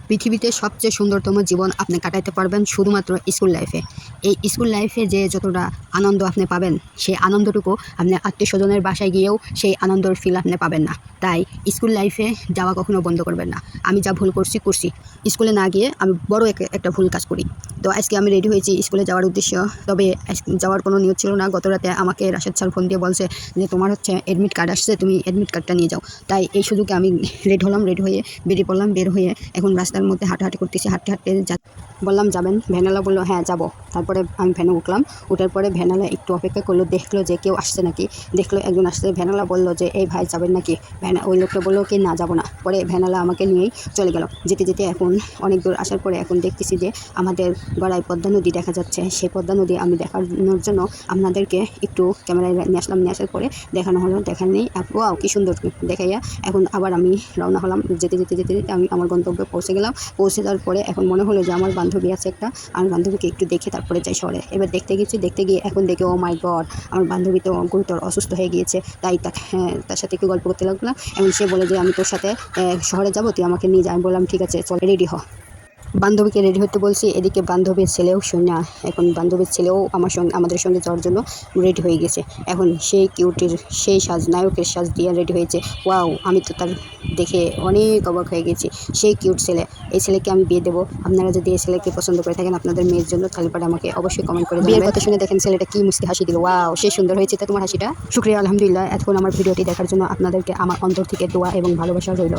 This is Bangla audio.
পৃথিবীতে সবচেয়ে সুন্দরতম জীবন আপনি কাটাইতে পারবেন শুধুমাত্র স্কুল লাইফে। এই স্কুল লাইফে যে যতটা আনন্দ আপনি পাবেন, সেই আনন্দটুকু আপনি আত্মীয় স্বজনের বাসায় গিয়েও সেই আনন্দর ফিল আপনি পাবেন না। তাই স্কুল লাইফে যাওয়া কখনো বন্ধ করবেন না। আমি যা ভুল করছি স্কুলে না গিয়ে আমি বড় একটা ভুল কাজ করি। তো আজকে আমি রেডি হয়েছি স্কুলে যাওয়ার উদ্দেশ্য, তবে যাওয়ার কোনো নিয়ত ছিল না। গত রাতে আমাকে রাশেদ স্যার ফোন দিয়ে বলছে যে তোমার অ্যাডমিট কার্ড আসছে, তুমি অ্যাডমিট কার্ডটা নিয়ে যাও। তাই এই সুযোগে আমি রেডি হলাম, রেডি হয়ে বেরিয়ে পড়লাম। বের হয়ে এখন রাস্তার মধ্যে হাঁটাহাঁটি করতেছি। হাঁটতে বললাম যাবেন? ভ্যানালা বললো হ্যাঁ যাবো। তারপরে আমি ভ্যানে উঠলাম। ওঠার পরে ভ্যানালা একটু অপেক্ষা করলো, দেখলো যে কেউ আসছে নাকি। দেখলো একজন আসছে। ভ্যানালা বললো যে এই ভাই যাবেন নাকি? ওই লোকটা বললো কি না যাবো না। পরে ভ্যানালা আমাকে নিয়েই চলে গেল। যেতে যেতে এখন অনেক দূর আসার পরে এখন দেখতেছি যে আমাদের গড়াই পদ্মা নদী দেখা যাচ্ছে। সেই পদ্মা নদী আমি দেখানোর জন্য আপনাদেরকে একটু ক্যামেরায় নিয়ে আসলাম। নিয়ে আসার পরে দেখানো হলো, দেখানেই ওয়াও কি সুন্দর দেখাইয়া এখন আবার আমি রওনা হলাম। যেতে যেতে যেতে যেতে আমি আমার গন্তব্যে পৌঁছে গেলাম। পৌঁছে যাওয়ার পরে এখন মনে হলো যে আমার বান্ধবী আছে একটা, আমার বান্ধবীকে একটু দেখে তারপরে যাই শহরে। এবার দেখতে গিয়ে এখন দেখে ও মাই গড, আমার বান্ধবী তো গুরুতর অসুস্থ হয়ে গিয়েছে। তাই তার সাথে একটু গল্প করতে লাগলাম। এবং সে বলে যে আমি তোর সাথে শহরে যাবো, তুই আমাকে নিয়ে যা। আমি বললাম ঠিক আছে চল, রেডি হ। বান্ধবীকে রেডি হতে বলছি, এদিকে বান্ধবীর ছেলেও শুনে এখন বান্ধবীর ছেলেও আমাদের সঙ্গে যাওয়ার জন্য রেডি হয়ে গেছে। এখন সেই কিউটির সেই সাজ, নায়কের সাজ দিয়ে রেডি হয়েছে। ওয়াও, আমি তো তার দেখে অনেক অবাক হয়ে গেছি। সেই কিউট ছেলে, এই ছেলেকে আমি বিয়ে দেবো। আপনারা যদি এই ছেলেকে পছন্দ করে থাকেন আপনাদের মেয়ের জন্য, তাহলে পরে আমাকে অবশ্যই কমেন্ট করে বিয়ের কথা শুনে দেখেন ছেলেটা কি মুস্কি হাসি দিল। ওয়াও, সে সুন্দর হয়েছে। তা তোমার হাসিটা? শুক্রিয়া, আলহামদুলিল্লাহ। এতক্ষণ আমার ভিডিওটি দেখার জন্য আপনাদেরকে আমার অন্তর থেকে দোয়া এবং ভালোবাসা রইল।